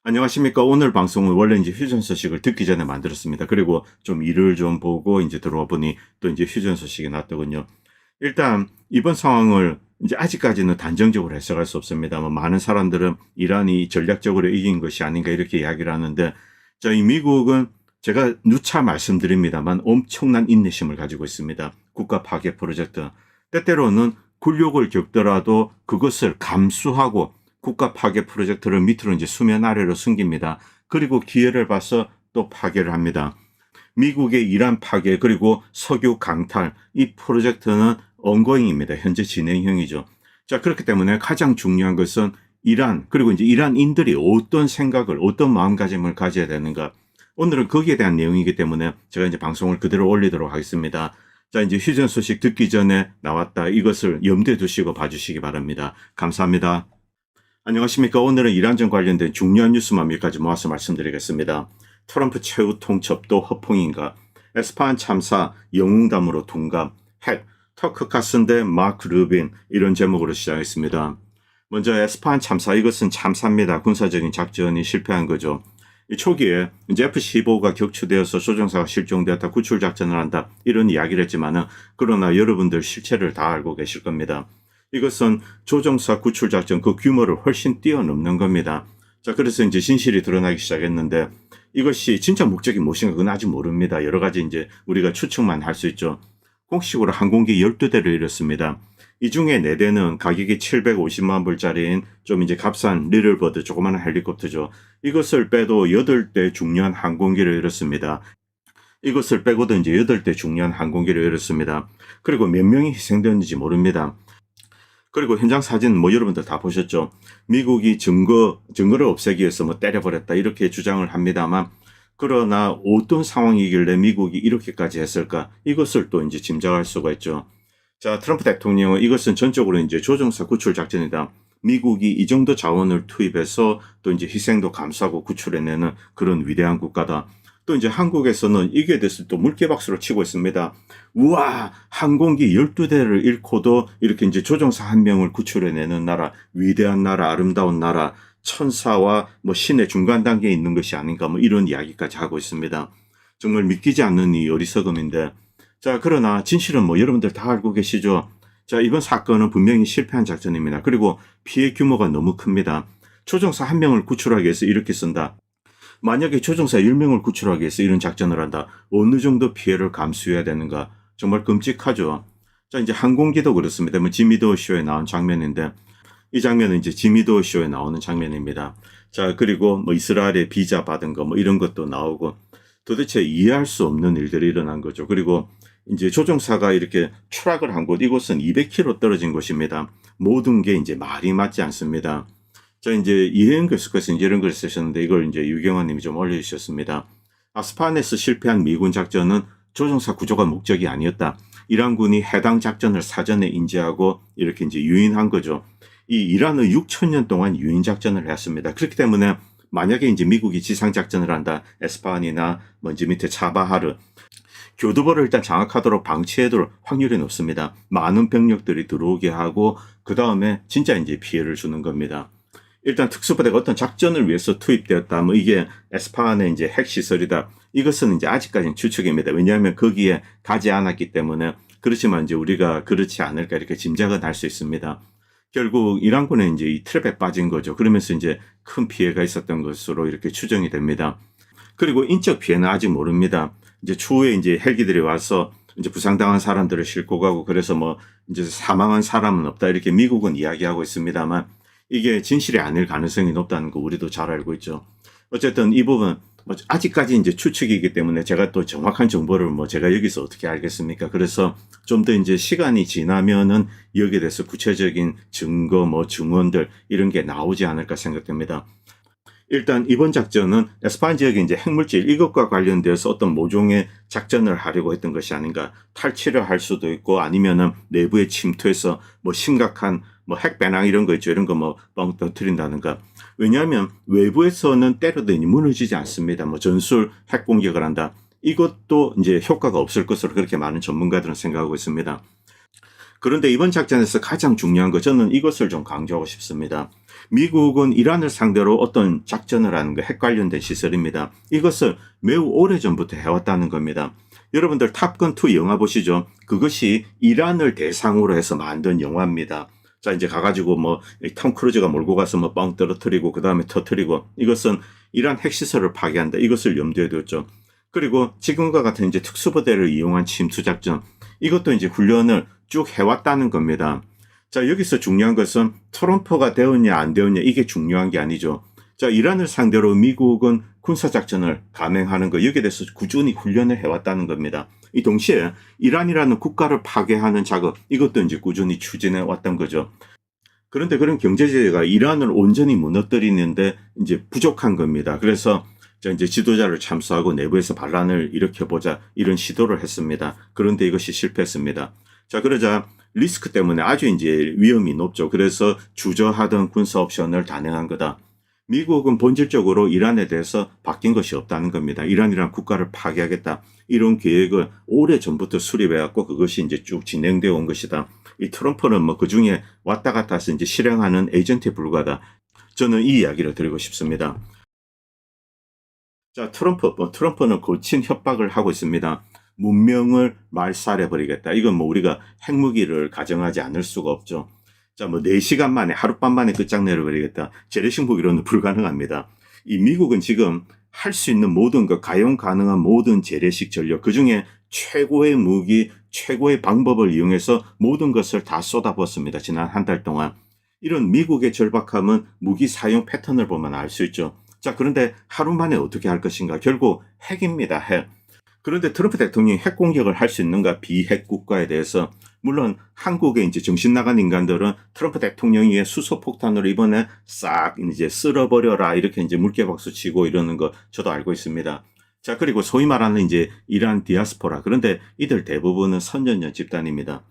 안녕하십니까. 오늘 방송은 원래 이제 휴전 소식을 듣기 전에 만들었습니다. 그리고 좀 일을 좀 보고 이제 들어와 보니 또 이제 휴전 소식이 났더군요. 일단 이번 상황을 이제 아직까지는 단정적으로 해석할 수 없습니다만 많은 사람들은 이란이 전략적으로 이긴 것이 아닌가 이렇게 이야기를 하는데 이 미국은 제가 누차 말씀드립니다만 엄청난 인내심을 가지고 있습니다. 국가 파괴 프로젝트. 때때로는 굴욕을 겪더라도 그것을 감수하고 국가 파괴 프로젝트를 밑으로 이제 수면 아래로 숨깁니다. 그리고 기회를 봐서 또 파괴를 합니다. 미국의 이란 파괴 그리고 석유 강탈 이 프로젝트는 ongoing입니다. 현재 진행형이죠. 자, 그렇기 때문에 가장 중요한 것은 이란 그리고 이제 이란인들이 어떤 생각을 어떤 마음가짐을 가져야 되는가. 오늘은 거기에 대한 내용이기 때문에 제가 이제 방송을 그대로 올리도록 하겠습니다. 자, 이제 휴전 소식 듣기 전에 나왔다. 이것을 염두에 두시고 봐주시기 바랍니다. 감사합니다. 안녕하십니까. 오늘은 이란전 관련된 중요한 뉴스만 몇 가지 모아서 말씀드리겠습니다. 트럼프 최후 통첩도 허풍인가? 에스파한 참사 영웅담으로 둔감. 핵 터크 카슨 대 마크 르빈 이런 제목으로 시작했습니다. 먼저 에스파한 참사 이것은 참사입니다. 군사적인 작전이 실패한 거죠. 이 초기에 이제 F-15가 격추되어서 조종사가 실종되었다 구출 작전을 한다 이런 이야기를 했지만은 그러나 여러분들 실체를 다 알고 계실 겁니다. 이것은 조종사 구출 작전 그 규모를 훨씬 뛰어넘는 겁니다. 자, 그래서 이제 진실이 드러나기 시작했는데 이것이 진짜 목적이 무엇인가 그건 아직 모릅니다. 여러 가지 이제 우리가 추측만 할 수 있죠. 공식으로 항공기 12대를 잃었습니다. 이 중에 4대는 가격이 750만 불짜리인 좀 이제 값싼 리틀버드 조그마한 헬리콥터죠. 이것을 빼도 8대 중요한 항공기를 잃었습니다. 이것을 빼고도 이제 8대 중요한 항공기를 잃었습니다. 그리고 몇 명이 희생되었는지 모릅니다. 그리고 현장 사진 뭐 여러분들 다 보셨죠. 미국이 증거를 없애기 위해서 뭐 때려버렸다 이렇게 주장을 합니다만 그러나 어떤 상황이길래 미국이 이렇게까지 했을까 이것을 또 이제 짐작할 수가 있죠. 자, 트럼프 대통령은 이것은 전적으로 이제 조종사 구출 작전이다. 미국이 이 정도 자원을 투입해서 또 이제 희생도 감수하고 구출해내는 그런 위대한 국가다. 또 이제 한국에서는 이게 대해서 또 물개박수로 치고 있습니다. 우와, 항공기 12대를 잃고도 이렇게 이제 조종사 1명을 구출해내는 나라, 위대한 나라, 아름다운 나라, 천사와 뭐 신의 중간 단계에 있는 것이 아닌가 뭐 이런 이야기까지 하고 있습니다. 정말 믿기지 않는 이 어리석음인데 자, 그러나 진실은 뭐 여러분들 다 알고 계시죠. 자, 이번 사건은 분명히 실패한 작전입니다. 그리고 피해 규모가 너무 큽니다. 조종사 1명을 구출하기 위해서 이렇게 쓴다. 만약에 조종사 10명을 구출하기 위해서 이런 작전을 한다. 어느 정도 피해를 감수해야 되는가. 정말 끔찍하죠. 자, 이제 항공기도 그렇습니다. 뭐 지미도 쇼에 나온 장면인데 이 장면은 이제 지미도 쇼에 나오는 장면입니다. 자, 그리고 뭐 이스라엘에 비자 받은 거 뭐 이런 것도 나오고 도대체 이해할 수 없는 일들이 일어난 거죠. 그리고 이제 조종사가 이렇게 추락을 한 곳 이곳은 200km 떨어진 곳입니다. 모든 게 이제 말이 맞지 않습니다. 자, 이제 이혜영 교수께서 이제 이런 글을 쓰셨는데 이걸 이제 유경환 님이 좀 올려주셨습니다. 아스파한에서 실패한 미군 작전은 조종사 구조가 목적이 아니었다. 이란군이 해당 작전을 사전에 인지하고 이렇게 이제 유인한 거죠. 이 이란은 6,000년 동안 유인 작전을 했습니다. 그렇기 때문에 만약에 이제 미국이 지상 작전을 한다. 에스파한이나 먼지 밑에 차바하르 교두보를 일단 장악하도록 방치해둘 확률이 높습니다. 많은 병력들이 들어오게 하고 그 다음에 진짜 이제 피해를 주는 겁니다. 일단 특수부대가 어떤 작전을 위해서 투입되었다. 뭐 이게 에스파한의 이제 핵시설이다. 이것은 이제 아직까지는 추측입니다. 왜냐하면 거기에 가지 않았기 때문에 그렇지만 이제 우리가 그렇지 않을까 이렇게 짐작은 할 수 있습니다. 결국 이란군은 이제 이 트랩에 빠진 거죠. 그러면서 이제 큰 피해가 있었던 것으로 이렇게 추정이 됩니다. 그리고 인적 피해는 아직 모릅니다. 이제 추후에 이제 헬기들이 와서 이제 부상당한 사람들을 싣고 가고 그래서 뭐 이제 사망한 사람은 없다 이렇게 미국은 이야기하고 있습니다만 이게 진실이 아닐 가능성이 높다는 거 우리도 잘 알고 있죠. 어쨌든 이 부분 뭐 아직까지 이제 추측이기 때문에 제가 또 정확한 정보를 뭐 제가 여기서 어떻게 알겠습니까? 그래서 좀 더 이제 시간이 지나면은 여기에 대해서 구체적인 증거 뭐 증언들 이런 게 나오지 않을까 생각됩니다. 일단 이번 작전은 에스파한 지역의 이제 핵물질 이것과 관련되어서 어떤 모종의 작전을 하려고 했던 것이 아닌가. 탈취를 할 수도 있고 아니면은 내부에 침투해서 뭐 심각한 뭐 핵배낭 이런 거 있죠. 이런 거 뭐 뻥 터뜨린다든가. 왜냐하면 외부에서는 때려도 무너지지 않습니다. 뭐 전술 핵 공격을 한다. 이것도 이제 효과가 없을 것으로 그렇게 많은 전문가들은 생각하고 있습니다. 그런데 이번 작전에서 가장 중요한 거 저는 이것을 좀 강조하고 싶습니다. 미국은 이란을 상대로 어떤 작전을 하는 거 핵 관련된 시설입니다. 이것을 매우 오래전부터 해왔다는 겁니다. 여러분들 탑건2 영화 보시죠. 그것이 이란을 대상으로 해서 만든 영화입니다. 자, 이제 가가지고 뭐 톰 크루즈가 몰고 가서 뭐 뻥 떨어뜨리고 그 다음에 터뜨리고, 이것은 이란 핵시설을 파괴한다. 이것을 염두에 뒀죠. 그리고 지금과 같은 이제 특수부대를 이용한 침투 작전, 이것도 이제 훈련을 쭉 해왔다는 겁니다. 자, 여기서 중요한 것은 트럼프가 되었냐 안 되었냐, 이게 중요한 게 아니죠. 자, 이란을 상대로 미국은 군사작전을 감행하는 거, 여기에 대해서 꾸준히 훈련을 해왔다는 겁니다. 이 동시에 이란이라는 국가를 파괴하는 작업, 이것도 이제 꾸준히 추진해 왔던 거죠. 그런데 그런 경제제재가 이란을 온전히 무너뜨리는데 이제 부족한 겁니다. 그래서 자, 이제 지도자를 참수하고 내부에서 반란을 일으켜보자, 이런 시도를 했습니다. 그런데 이것이 실패했습니다. 자, 그러자 리스크 때문에 아주 이제 위험이 높죠. 그래서 주저하던 군사 옵션을 단행한 거다. 미국은 본질적으로 이란에 대해서 바뀐 것이 없다는 겁니다. 이란이란 국가를 파괴하겠다, 이런 계획을 오래 전부터 수립해왔고 그것이 이제 쭉 진행되어 온 것이다. 이 트럼프는 뭐 그 중에 왔다 갔다 해서 이제 실행하는 에이전트에 불과하다. 저는 이 이야기를 드리고 싶습니다. 자, 트럼프는 거친 협박을 하고 있습니다. 문명을 말살해버리겠다. 이건 뭐 우리가 핵무기를 가정하지 않을 수가 없죠. 자, 뭐 4시간 만에, 하룻밤 만에 끝장내버리겠다. 재래식 무기로는 불가능합니다. 이 미국은 지금 할 수 있는 모든 것, 가용 가능한 모든 재래식 전력, 그 중에 최고의 무기, 최고의 방법을 이용해서 모든 것을 다 쏟아부었습니다. 지난 한 달 동안. 이런 미국의 절박함은 무기 사용 패턴을 보면 알 수 있죠. 자, 그런데 하루 만에 어떻게 할 것인가? 결국 핵입니다. 핵. 그런데 트럼프 대통령이 핵 공격을 할 수 있는가? 비핵 국가에 대해서. 물론 한국의 이제 정신 나간 인간들은 트럼프 대통령이 수소폭탄으로 이번에 싹 이제 쓸어버려라, 이렇게 이제 물개박수 치고 이러는 거 저도 알고 있습니다. 자, 그리고 소위 말하는 이제 이란 디아스포라. 그런데 이들 대부분은 선전전 집단입니다.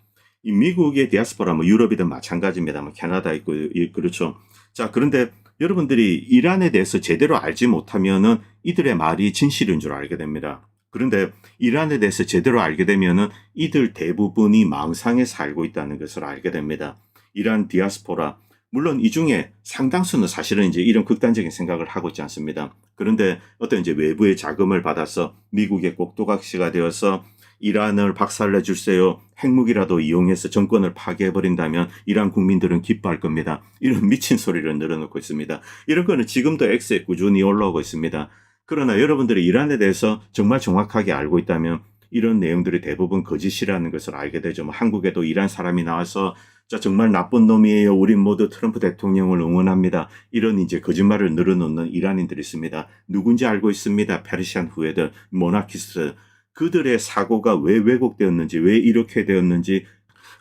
이 미국의 디아스포라, 뭐 유럽이든 마찬가지입니다. 뭐 캐나다 있고, 그렇죠. 자, 그런데 여러분들이 이란에 대해서 제대로 알지 못하면은 이들의 말이 진실인 줄 알게 됩니다. 그런데 이란에 대해서 제대로 알게 되면은 이들 대부분이 망상에 살고 있다는 것을 알게 됩니다. 이란 디아스포라, 물론 이 중에 상당수는 사실은 이제 이런 극단적인 생각을 하고 있지 않습니다. 그런데 어떤 이제 외부의 자금을 받아서 미국의 꼭두각시가 되어서 이란을 박살내 주세요, 핵무기라도 이용해서 정권을 파괴해버린다면 이란 국민들은 기뻐할 겁니다. 이런 미친 소리를 늘어놓고 있습니다. 이런 거는 지금도 X에 꾸준히 올라오고 있습니다. 그러나 여러분들이 이란에 대해서 정말 정확하게 알고 있다면 이런 내용들이 대부분 거짓이라는 것을 알게 되죠. 뭐 한국에도 이란 사람이 나와서 자, 정말 나쁜 놈이에요, 우린 모두 트럼프 대통령을 응원합니다, 이런 이제 거짓말을 늘어놓는 이란인들이 있습니다. 누군지 알고 있습니다. 페르시안 후예들, 모나키스트. 그들의 사고가 왜 왜곡되었는지, 왜 이렇게 되었는지,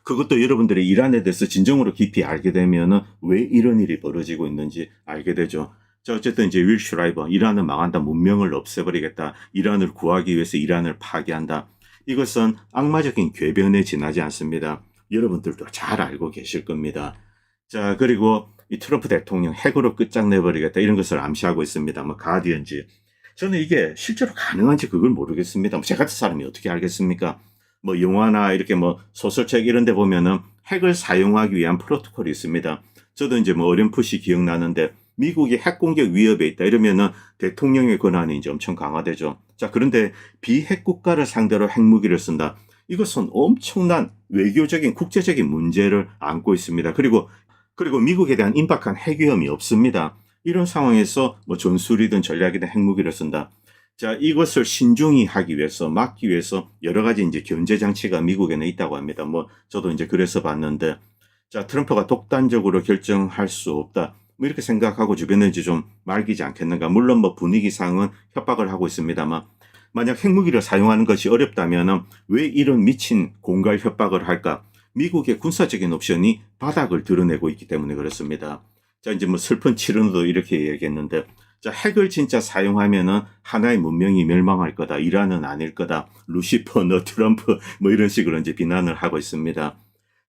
그것도 여러분들이 이란에 대해서 진정으로 깊이 알게 되면은 왜 이런 일이 벌어지고 있는지 알게 되죠. 자, 어쨌든 이제 윌 슈라이버, 이란은 망한다, 문명을 없애버리겠다, 이란을 구하기 위해서 이란을 파괴한다. 이것은 악마적인 궤변에 지나지 않습니다. 여러분들도 잘 알고 계실 겁니다. 자, 그리고 이 트럼프 대통령 핵으로 끝장내버리겠다, 이런 것을 암시하고 있습니다. 뭐 가디언지. 저는 이게 실제로 가능한지 그걸 모르겠습니다. 제 같은 사람이 어떻게 알겠습니까? 뭐 영화나 이렇게 뭐 소설책 이런 데 보면은 핵을 사용하기 위한 프로토콜이 있습니다. 저도 이제 뭐 어렴풋이 기억나는데 미국이 핵 공격 위협에 있다 이러면은 대통령의 권한이 이제 엄청 강화되죠. 자, 그런데 비핵 국가를 상대로 핵무기를 쓴다. 이것은 엄청난 외교적인 국제적인 문제를 안고 있습니다. 그리고 미국에 대한 임박한 핵 위험이 없습니다. 이런 상황에서 뭐 전술이든 전략이든 핵무기를 쓴다. 자, 이것을 신중히 하기 위해서, 막기 위해서 여러 가지 이제 견제 장치가 미국에는 있다고 합니다. 뭐 저도 이제 그래서 봤는데, 자, 트럼프가 독단적으로 결정할 수 없다, 뭐 이렇게 생각하고 주변에 이제 좀 말기지 않겠는가. 물론 뭐 분위기상은 협박을 하고 있습니다만, 만약 핵무기를 사용하는 것이 어렵다면 왜 이런 미친 공갈 협박을 할까? 미국의 군사적인 옵션이 바닥을 드러내고 있기 때문에 그렇습니다. 자, 이제 뭐 슬픈 치르노도 이렇게 얘기했는데, 자, 핵을 진짜 사용하면은 하나의 문명이 멸망할 거다, 이란은 아닐 거다, 루시퍼 너 트럼프, 뭐 이런 식으로 이제 비난을 하고 있습니다.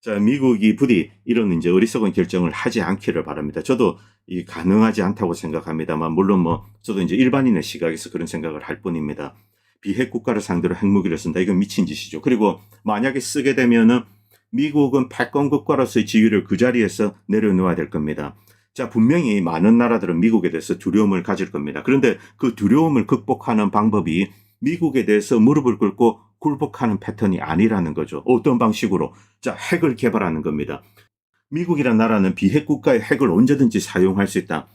자, 미국이 부디 이런 이제 어리석은 결정을 하지 않기를 바랍니다. 저도 이 가능하지 않다고 생각합니다만, 물론 뭐 저도 이제 일반인의 시각에서 그런 생각을 할 뿐입니다. 비핵 국가를 상대로 핵무기를 쓴다, 이건 미친 짓이죠. 그리고 만약에 쓰게 되면은 미국은 패권 국가로서의 지위를 그 자리에서 내려놓아야 될 겁니다. 자, 분명히 많은 나라들은 미국에 대해서 두려움을 가질 겁니다. 그런데 그 두려움을 극복하는 방법이 미국에 대해서 무릎을 꿇고 굴복하는 패턴이 아니라는 거죠. 어떤 방식으로? 자, 핵을 개발하는 겁니다. 미국이란 나라는 비핵 국가의 핵을 언제든지 사용할 수 있다.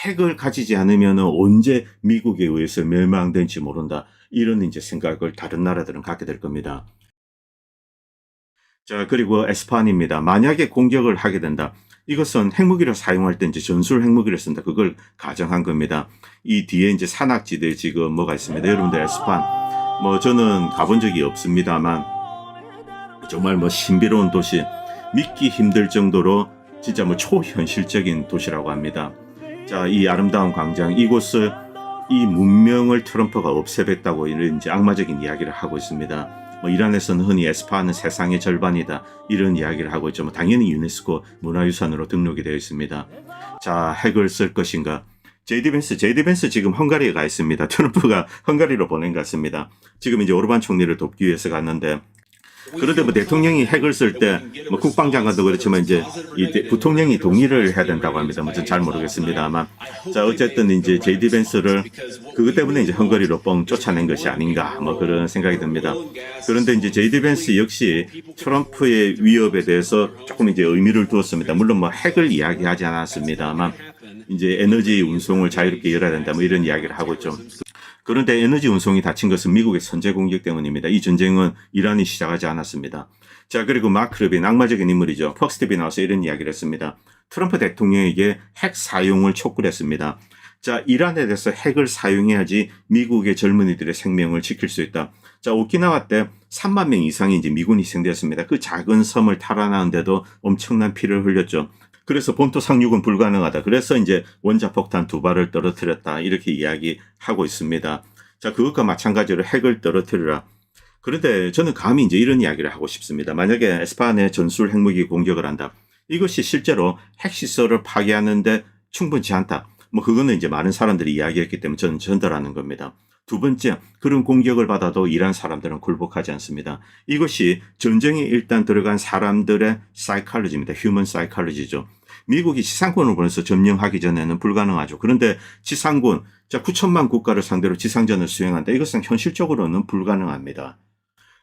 핵을 가지지 않으면 언제 미국에 의해서 멸망될지 모른다. 이런 이제 생각을 다른 나라들은 갖게 될 겁니다. 자, 그리고 에스파안입니다. 만약에 공격을 하게 된다. 이것은 핵무기를 사용할 때 이제 전술 핵무기를 쓴다. 그걸 가정한 겁니다. 이 뒤에 이제 산악지대에 지금 뭐가 있습니다. 여러분들 에스파안. 뭐 저는 가본 적이 없습니다만 정말 뭐 신비로운 도시, 믿기 힘들 정도로 진짜 뭐 초현실적인 도시라고 합니다. 자, 이 아름다운 광장, 이곳을 이 문명을 트럼프가 없애겠다고 이런 이제 악마적인 이야기를 하고 있습니다. 뭐 이란에서는 흔히 에스파안은 세상의 절반이다 이런 이야기를 하고 있죠. 뭐 당연히 유네스코 문화유산으로 등록이 되어 있습니다. 자, 핵을 쓸 것인가? 제이디 벤스 지금 헝가리에 가 있습니다. 트럼프가 헝가리로 보낸 것 같습니다. 지금 이제 오르반 총리를 돕기 위해서 갔는데 그런데 뭐 대통령이 핵을 쓸 때 뭐 국방장관도 그렇지만 이제 이 부통령이 동의를 해야 된다고 합니다. 뭐 전 잘 모르겠습니다만 자 어쨌든 이제 제이디 벤스를 그것 때문에 이제 헝가리로 뻥 쫓아낸 것이 아닌가 뭐 그런 생각이 듭니다. 그런데 이제 제이디 벤스 역시 트럼프의 위협에 대해서 조금 이제 의미를 두었습니다. 물론 뭐 핵을 이야기하지 않았습니다만 이제 에너지 운송을 자유롭게 열어야 된다 뭐 이런 이야기를 하고 있죠. 그런데 에너지 운송이 닫힌 것은 미국의 선제 공격 때문입니다. 이 전쟁은 이란이 시작하지 않았습니다. 자, 그리고 마크 르빈 악마적인 인물이죠. 퍽스 TV 나와서 이런 이야기를 했습니다. 트럼프 대통령에게 핵 사용을 촉구를 했습니다. 자, 이란에 대해서 핵을 사용해야지 미국의 젊은이들의 생명을 지킬 수 있다. 자, 오키나와 때 3만 명 이상이 이제 미군이 희생되었습니다. 그 작은 섬을 탈환하는데도 엄청난 피를 흘렸죠. 그래서 본토 상륙은 불가능하다. 그래서 이제 원자폭탄 2발을 떨어뜨렸다. 이렇게 이야기하고 있습니다. 자, 그것과 마찬가지로 핵을 떨어뜨리라. 그런데 저는 감히 이제 이런 이야기를 하고 싶습니다. 만약에 에스파안에 전술 핵무기 공격을 한다. 이것이 실제로 핵시설을 파괴하는데 충분치 않다. 뭐 그거는 이제 많은 사람들이 이야기했기 때문에 저는 전달하는 겁니다. 두 번째, 그런 공격을 받아도 이란 사람들은 굴복하지 않습니다. 이것이 전쟁에 일단 들어간 사람들의 사이칼로지입니다. 휴먼 사이칼로지죠. 미국이 지상군을 보내서 점령하기 전에는 불가능하죠. 그런데 지상군, 자 9천만 국가를 상대로 지상전을 수행한다. 이것은 현실적으로는 불가능합니다.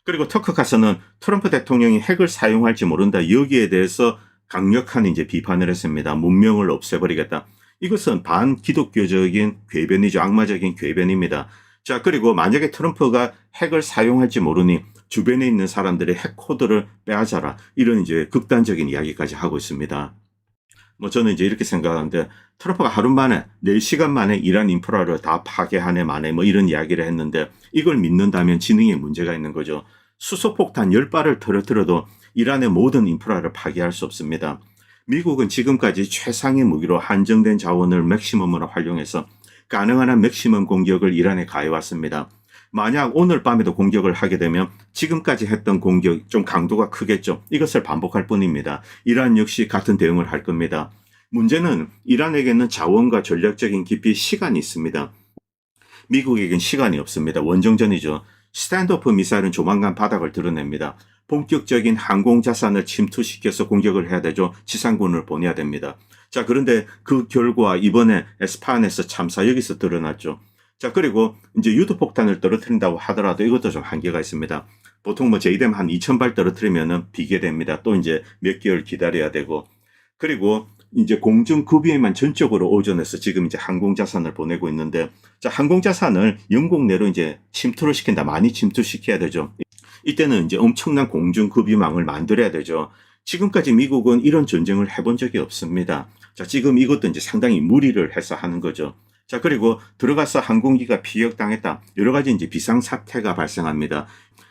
그리고 터크카스는 트럼프 대통령이 핵을 사용할지 모른다. 여기에 대해서 강력한 이제 비판을 했습니다. 문명을 없애버리겠다. 이것은 반기독교적인 궤변이죠. 악마적인 궤변입니다. 자, 그리고 만약에 트럼프가 핵을 사용할지 모르니 주변에 있는 사람들의 핵 코드를 빼앗아라. 이런 이제 극단적인 이야기까지 하고 있습니다. 뭐 저는 이제 이렇게 생각하는데 트럼프가 하루 만에 4시간 만에 이란 인프라를 다 파괴하네 만에 뭐 이런 이야기를 했는데 이걸 믿는다면 지능에 문제가 있는 거죠. 수소폭탄 10발을 터뜨려도 이란의 모든 인프라를 파괴할 수 없습니다. 미국은 지금까지 최상의 무기로 한정된 자원을 맥시멈으로 활용해서 가능한 한 맥시멈 공격을 이란에 가해왔습니다. 만약 오늘 밤에도 공격을 하게 되면 지금까지 했던 공격 좀 강도가 크겠죠. 이것을 반복할 뿐입니다. 이란 역시 같은 대응을 할 겁니다. 문제는 이란에게는 자원과 전략적인 깊이 시간이 있습니다. 미국에겐 시간이 없습니다. 원정전이죠. 스탠드오프 미사일은 조만간 바닥을 드러냅니다. 본격적인 항공자산을 침투시켜서 공격을 해야 되죠. 지상군을 보내야 됩니다. 자, 그런데 그 결과 이번에 에스파안에서 참사 여기서 드러났죠. 자, 그리고 이제 유도폭탄을 떨어뜨린다고 하더라도 이것도 좀 한계가 있습니다. 보통 뭐 제이뎀 한 2,000발 떨어뜨리면은 비계됩니다. 또 이제 몇 개월 기다려야 되고. 그리고 이제 공중급유에만 전적으로 오전해서 지금 이제 항공자산을 보내고 있는데, 자, 항공자산을 영국 내로 이제 침투를 시킨다. 많이 침투시켜야 되죠. 이때는 이제 엄청난 공중급유망을 만들어야 되죠. 지금까지 미국은 이런 전쟁을 해본 적이 없습니다. 자, 지금 이것도 이제 상당히 무리를 해서 하는 거죠. 자, 그리고 들어가서 항공기가 피격당했다. 여러 가지 이제 비상사태가 발생합니다.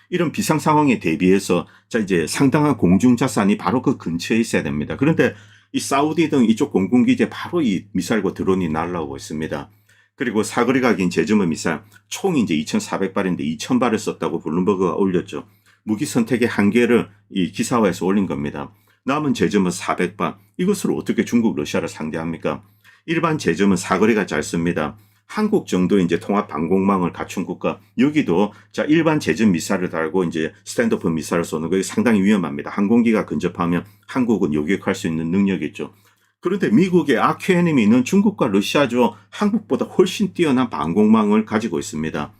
이런 비상 상황에 대비해서 자, 이제 상당한 공중자산이 바로 그 근처에 있어야 됩니다. 그런데 이 사우디 등 이쪽 공군기지에 바로 이 미사일과 드론이 날라오고 있습니다. 그리고 사거리가 긴 제주문 미사일, 총이 이제 2,400발인데 2,000발을 썼다고 블룸버그가 올렸죠. 무기 선택의 한계를 이 기사화해서 올린 겁니다. 남은 제점은 400발. 이것으로 어떻게 중국, 러시아를 상대합니까? 일반 제점은 사거리가 짧습니다. 한국 정도 이제 통합 방공망을 갖춘 국가, 여기도 자 일반 제점 미사일을 달고 이제 스탠드오프 미사일을 쏘는 거 상당히 위험합니다. 항공기가 근접하면 한국은 요격할 수 있는 능력이 있죠. 그런데 미국의 아큐에니미는 중국과 러시아죠. 한국보다 훨씬 뛰어난 방공망을 가지고 있습니다.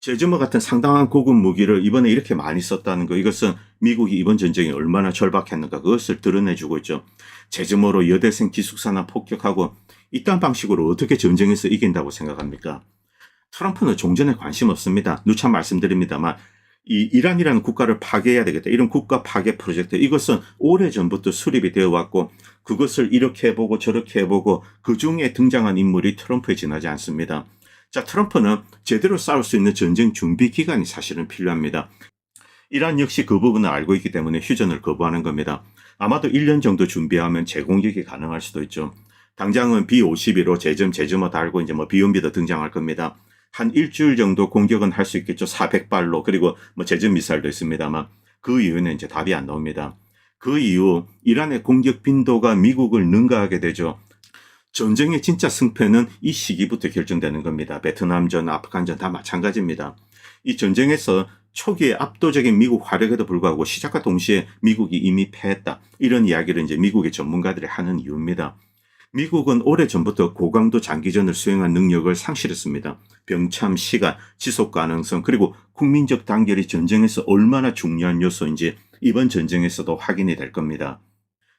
제주머 같은 상당한 고급 무기를 이번에 이렇게 많이 썼다는 거, 이것은 미국이 이번 전쟁이 얼마나 절박했는가 그것을 드러내주고 있죠. 제주머로 여대생 기숙사나 폭격하고 이딴 방식으로 어떻게 전쟁에서 이긴다고 생각합니까? 트럼프는 종전에 관심 없습니다. 누차 말씀드립니다만 이 이란이라는 국가를 파괴해야 되겠다. 이런 국가 파괴 프로젝트, 이것은 오래전부터 수립이 되어 왔고 그것을 이렇게 해보고 저렇게 해보고 그중에 등장한 인물이 트럼프에 지나지 않습니다. 자, 트럼프는 제대로 싸울 수 있는 전쟁 준비 기간이 사실은 필요합니다. 이란 역시 그 부분을 알고 있기 때문에 휴전을 거부하는 겁니다. 아마도 1년 정도 준비하면 재공격이 가능할 수도 있죠. 당장은 B-52로 제점어 달고 이제 비온비도 등장할 겁니다. 한 일주일 정도 공격은 할 수 있겠죠. 400발로. 그리고 제점 미사일도 있습니다만 그 이후에는 이제 답이 안 나옵니다. 그 이후 이란의 공격 빈도가 미국을 능가하게 되죠. 전쟁의 진짜 승패는 이 시기부터 결정되는 겁니다. 베트남전, 아프간전 다 마찬가지입니다. 이 전쟁에서 초기에 압도적인 미국 화력에도 불구하고 시작과 동시에 미국이 이미 패했다. 이런 이야기를 이제 미국의 전문가들이 하는 이유입니다. 미국은 오래전부터 고강도 장기전을 수행한 능력을 상실했습니다. 병참, 시간, 지속 가능성, 그리고 국민적 단결이 전쟁에서 얼마나 중요한 요소인지 이번 전쟁에서도 확인이 될 겁니다.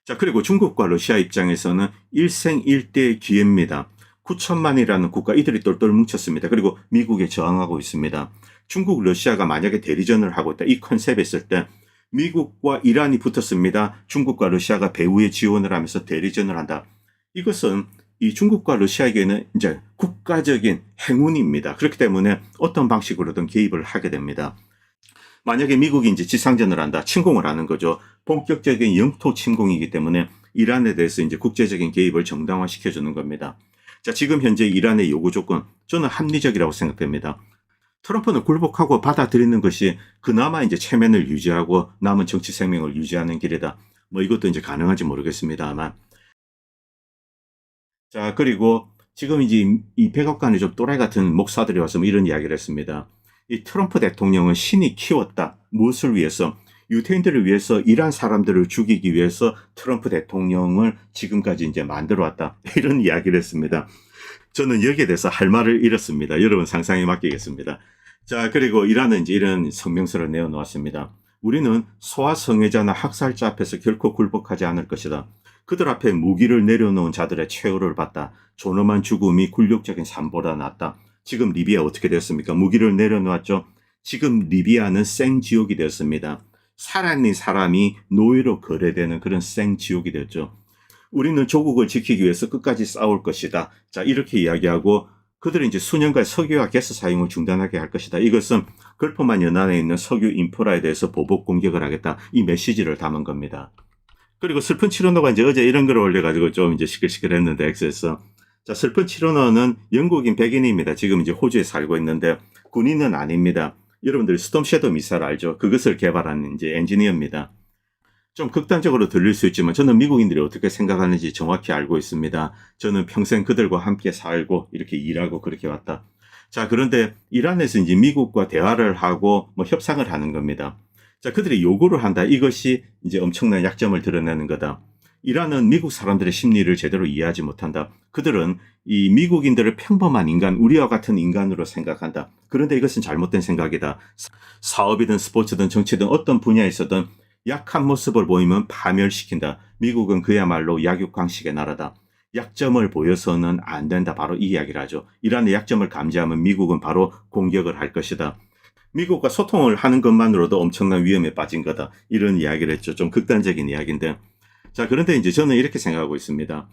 자, 그리고 중국과 러시아 입장에서는 일생일대의 기회입니다. 9천만이라는 국가, 이들이 똘똘 뭉쳤습니다. 그리고 미국에 저항하고 있습니다. 중국, 러시아가 만약에 대리전을 하고 있다, 이 컨셉에 있을 때 미국과 이란이 붙었습니다. 중국과 러시아가 배후에 지원을 하면서 대리전을 한다. 이것은 이 중국과 러시아에게는 이제 국가적인 행운입니다. 그렇기 때문에 어떤 방식으로든 개입을 하게 됩니다. 만약에 미국이 이제 지상전을 한다, 침공을 하는 거죠. 본격적인 영토 침공이기 때문에 이란에 대해서 이제 국제적인 개입을 정당화시켜주는 겁니다. 자, 지금 현재 이란의 요구 조건, 저는 합리적이라고 생각됩니다. 트럼프는 굴복하고 받아들이는 것이 그나마 이제 체면을 유지하고 남은 정치 생명을 유지하는 길이다. 이것도 이제 가능한지 모르겠습니다만. 자, 그리고 지금 이제 이 백악관에 좀 또라이 같은 목사들이 와서 이런 이야기를 했습니다. 이 트럼프 대통령은 신이 키웠다. 무엇을 위해서? 유태인들을 위해서, 이란 사람들을 죽이기 위해서 트럼프 대통령을 지금까지 이제 만들어 왔다. 이런 이야기를 했습니다. 저는 여기에 대해서 할 말을 잃었습니다. 여러분 상상에 맡기겠습니다. 자, 그리고 이란은 이제 이런 성명서를 내어놓았습니다. 우리는 소아성애자나 학살자 앞에서 결코 굴복하지 않을 것이다. 그들 앞에 무기를 내려놓은 자들의 최후를 봤다. 존엄한 죽음이 굴욕적인 삶보다 낫다. 지금 리비아 어떻게 됐습니까? 무기를 내려놓았죠. 지금 리비아는 생지옥이 되었습니다. 살아있는 사람이 노예로 거래되는 그런 생지옥이 되었죠. 우리는 조국을 지키기 위해서 끝까지 싸울 것이다. 자, 이렇게 이야기하고 그들은 이제 수년간 석유와 가스 사용을 중단하게 할 것이다. 이것은 걸프만 연안에 있는 석유 인프라에 대해서 보복 공격을 하겠다. 이 메시지를 담은 겁니다. 그리고 슬픈 칠원어가 이제 어제 이런 글을 올려가지고 좀 이제 시끌시끌했는데, X에서. 자, 슬픈 칠원어는 영국인 백인입니다. 지금 이제 호주에 살고 있는데 군인은 아닙니다. 여러분들 스톰 섀도우 미사일 알죠? 그것을 개발한 이제 엔지니어입니다. 좀 극단적으로 들릴 수 있지만 저는 미국인들이 어떻게 생각하는지 정확히 알고 있습니다. 저는 평생 그들과 함께 살고 이렇게 일하고 그렇게 왔다. 자, 그런데 이란에서 이제 미국과 대화를 하고 협상을 하는 겁니다. 자, 그들이 요구를 한다. 이것이 이제 엄청난 약점을 드러내는 거다. 이란은 미국 사람들의 심리를 제대로 이해하지 못한다. 그들은 이 미국인들을 평범한 인간, 우리와 같은 인간으로 생각한다. 그런데 이것은 잘못된 생각이다. 사업이든 스포츠든 정치든 어떤 분야에서든 약한 모습을 보이면 파멸시킨다. 미국은 그야말로 약육강식의 나라다. 약점을 보여서는 안 된다. 바로 이 이야기를 하죠. 이란의 약점을 감지하면 미국은 바로 공격을 할 것이다. 미국과 소통을 하는 것만으로도 엄청난 위험에 빠진 거다. 이런 이야기를 했죠. 좀 극단적인 이야기인데. 자, 그런데 이제 저는 이렇게 생각하고 있습니다.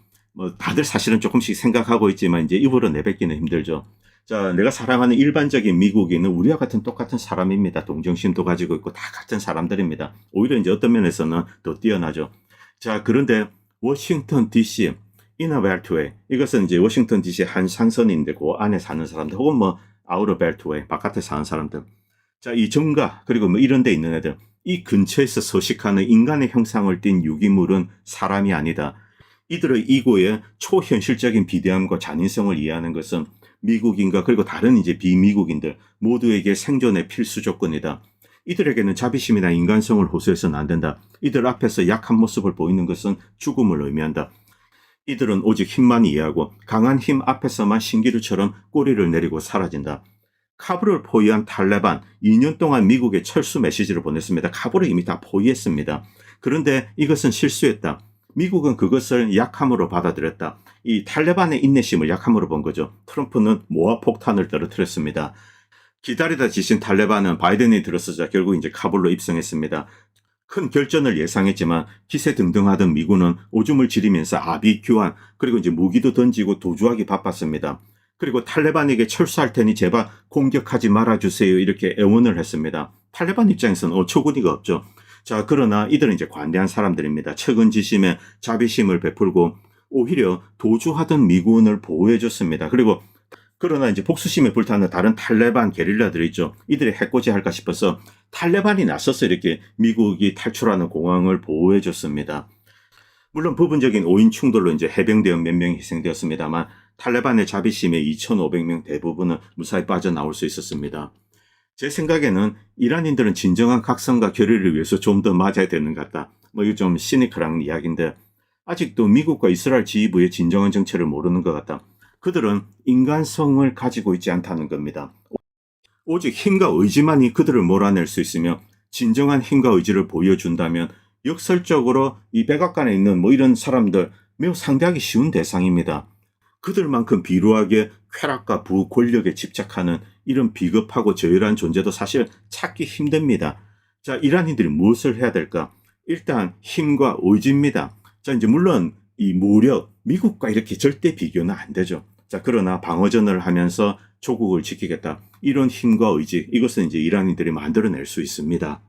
다들 사실은 조금씩 생각하고 있지만 이제 입으로 내뱉기는 힘들죠. 자, 내가 사랑하는 일반적인 미국인은 우리와 같은 똑같은 사람입니다. 동정심도 가지고 있고 다 같은 사람들입니다. 오히려 이제 어떤 면에서는 더 뛰어나죠. 자, 그런데 워싱턴 DC, 이너 벨트웨이, 이것은 이제 워싱턴 DC 한 상선인데 그 안에 사는 사람들, 혹은 아우터 벨트웨이, 바깥에 사는 사람들. 자, 이 정가, 그리고 이런 데 있는 애들, 이 근처에서 서식하는 인간의 형상을 띤 유기물은 사람이 아니다. 이들의 이고의 초현실적인 비대함과 잔인성을 이해하는 것은 미국인과 그리고 다른 이제 비미국인들 모두에게 생존의 필수 조건이다. 이들에게는 자비심이나 인간성을 호소해서는 안 된다. 이들 앞에서 약한 모습을 보이는 것은 죽음을 의미한다. 이들은 오직 힘만 이해하고 강한 힘 앞에서만 신기루처럼 꼬리를 내리고 사라진다. 카불을 포위한 탈레반 2년 동안 미국에 철수 메시지를 보냈습니다. 카불을 이미 다 포위했습니다. 그런데 이것은 실수였다. 미국은 그것을 약함으로 받아들였다. 이 탈레반의 인내심을 약함으로 본 거죠. 트럼프는 모아 폭탄을 떨어뜨렸습니다. 기다리다 지신 탈레반은 바이든이 들어서자 결국 이제 카불로 입성했습니다. 큰 결전을 예상했지만 기세등등하던 미군은 오줌을 지리면서 아비 교환 그리고 이제 무기도 던지고 도주하기 바빴습니다. 그리고 탈레반에게 철수할 테니 제발 공격하지 말아주세요 이렇게 애원을 했습니다. 탈레반 입장에서는 어처구니가 없죠. 자, 그러나 이들은 이제 관대한 사람들입니다. 측은지심에 자비심을 베풀고 오히려 도주하던 미군을 보호해줬습니다. 그리고 그러나 이제 복수심에 불타는 다른 탈레반 게릴라들이 있죠. 이들이 해코지할까 싶어서 탈레반이 나서서 이렇게 미국이 탈출하는 공항을 보호해줬습니다. 물론 부분적인 오인 충돌로 이제 해병대원 몇 명이 희생되었습니다만 탈레반의 자비심에 2,500명 대부분은 무사히 빠져나올 수 있었습니다. 제 생각에는 이란인들은 진정한 각성과 결의를 위해서 좀 더 맞아야 되는 것 같다. 이거 좀 시니컬한 이야기인데 아직도 미국과 이스라엘 지휘부의 진정한 정체를 모르는 것 같다. 그들은 인간성을 가지고 있지 않다는 겁니다. 오직 힘과 의지만이 그들을 몰아낼 수 있으며 진정한 힘과 의지를 보여준다면 역설적으로 이 백악관에 있는 이런 사람들 매우 상대하기 쉬운 대상입니다. 그들만큼 비루하게 쾌락과 부 권력에 집착하는 이런 비겁하고 저열한 존재도 사실 찾기 힘듭니다. 자, 이란인들이 무엇을 해야 될까? 일단 힘과 의지입니다. 자, 이제 물론 이 무력, 미국과 이렇게 절대 비교는 안 되죠. 자, 그러나 방어전을 하면서 조국을 지키겠다. 이런 힘과 의지, 이것은 이제 이란인들이 만들어낼 수 있습니다.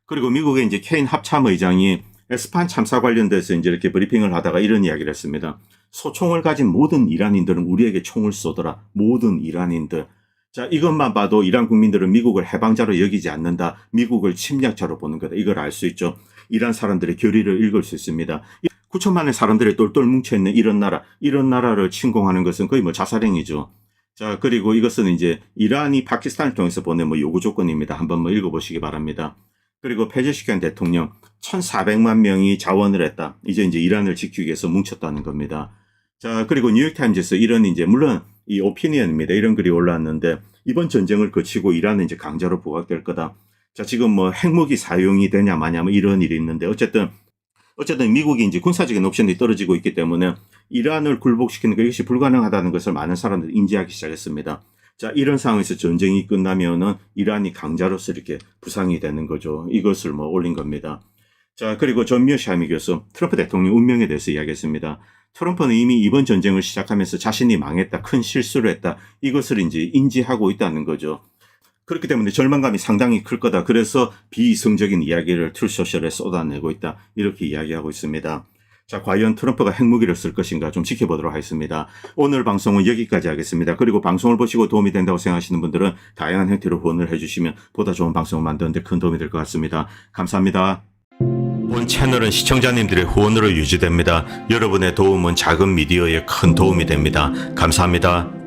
그리고 미국의 이제 케인 합참의장이 에스판 참사 관련돼서 이제 이렇게 브리핑을 하다가 이런 이야기를 했습니다. 소총을 가진 모든 이란인들은 우리에게 총을 쏘더라. 모든 이란인들. 자, 이것만 봐도 이란 국민들은 미국을 해방자로 여기지 않는다. 미국을 침략자로 보는 거다. 이걸 알 수 있죠. 이란 사람들의 결의를 읽을 수 있습니다. 9천만의 사람들이 똘똘 뭉쳐있는 이런 나라를 침공하는 것은 거의 자살행위죠. 자, 그리고 이것은 이제 이란이 파키스탄을 통해서 보낸 요구 조건입니다. 한번 읽어보시기 바랍니다. 그리고 페제시키안 대통령 1,400만 명이 자원을 했다. 이제 이란을 지키기 위해서 뭉쳤다는 겁니다. 자, 그리고 뉴욕타임즈에서 이런 물론 이 오피니언입니다. 이런 글이 올라왔는데 이번 전쟁을 거치고 이란은 이제 강자로 부각될 거다. 자, 지금 핵무기 사용이 되냐 마냐 이런 일이 있는데 어쨌든 미국이 이제 군사적인 옵션이 떨어지고 있기 때문에 이란을 굴복시키는 것이 불가능하다는 것을 많은 사람들이 인지하기 시작했습니다. 자, 이런 상황에서 전쟁이 끝나면은 이란이 강자로서 이렇게 부상이 되는 거죠. 이것을 올린 겁니다. 자, 그리고 존 미어샤미 교수, 트럼프 대통령 운명에 대해서 이야기했습니다. 트럼프는 이미 이번 전쟁을 시작하면서 자신이 망했다, 큰 실수를 했다, 이것을 이제 인지하고 있다는 거죠. 그렇기 때문에 절망감이 상당히 클 거다. 그래서 비이성적인 이야기를 트루소셜에 쏟아내고 있다. 이렇게 이야기하고 있습니다. 자, 과연 트럼프가 핵무기를 쓸 것인가 좀 지켜보도록 하겠습니다. 오늘 방송은 여기까지 하겠습니다. 그리고 방송을 보시고 도움이 된다고 생각하시는 분들은 다양한 형태로 후원을 해주시면 보다 좋은 방송을 만드는 데 큰 도움이 될 것 같습니다. 감사합니다. 본 채널은 시청자님들의 후원으로 유지됩니다. 여러분의 도움은 작은 미디어에 큰 도움이 됩니다. 감사합니다.